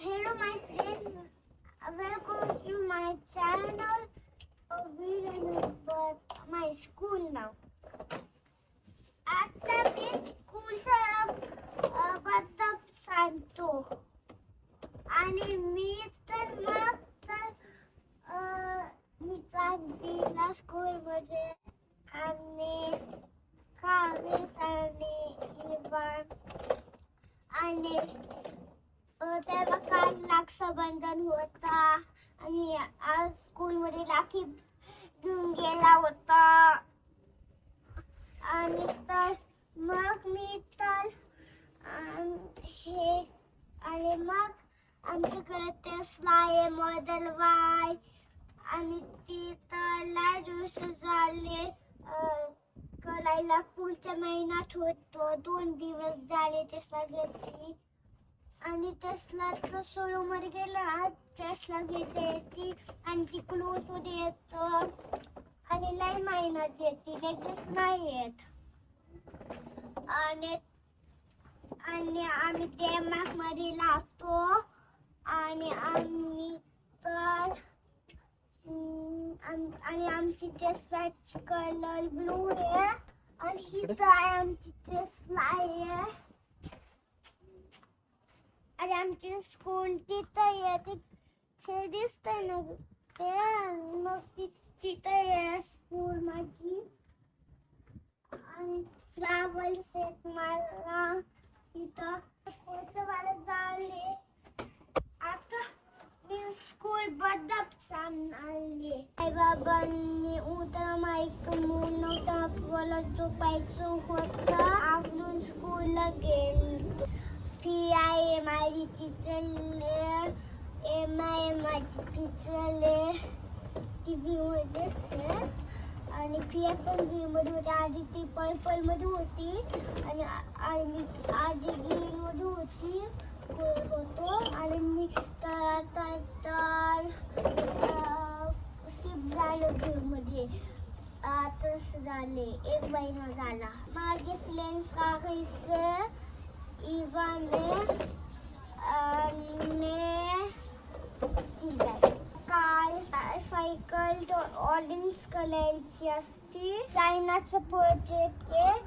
Hello, my friends. Welcome to my channel. We remember my school now. आता मी स्कूलचा बद्दल सांगतो आणि मी चालला स्कूलमध्ये आणि कावेस आणि इवान आणि तेव्हा काल रक्षाबंधन होता आणि आज स्कूलमध्ये राखी घेऊन गेला होता आणि तर मग मी तर हे आणि मग आमच्याकडे टेस्ला आहे मॉडेल वाय आणि ती तर लय दिवस झाले करायला पुढच्या महिन्यात होतो 2 दिवस झाले टेस्ला घेतली आणि टेस्लाचं शोरूममध्ये गेलं टेस्ला घेते ती आणि ती क्लोजमध्ये येतं आणि लय महिन्यात येते लगेच नाही येत आणि आम्ही डेमार्कमध्ये लागतो आणि आम्ही तर आणि आमची टेस्लाची कलर ब्लू आहे आणि ही तर आमची टेस्ला आहे आणि आमची स्कूल तिथं येते हे दिसतंय ना ते मग तिथं आहे स्कूल माझी आणि फ्लावर्स आहेत मला तिथं मला झाले आता मी स्कूल बद्दल सांगले आई बाबांनी उतर माईक म्हणून आपल्याला झोपायचं होतं आपण स्कूलला गेलो फी आहे माझी टीचरले एम आहे माझी टीचरले टी व्हीमध्ये आणि फिया पण ग्रीनमध्ये होती आधी ती पर्पलमध्ये होती आणि आधी ग्रीनमध्ये होतो आणि मी तर शिफ्ट झालो ग्रीनमध्ये तसं झाले 1 महिना झाला माझे फ्रेंड्स काहीसे इवाने आणि सीबॅग काय सायकल ऑरेंज कलरची असती चायनाचं प्रोजेक्ट आहे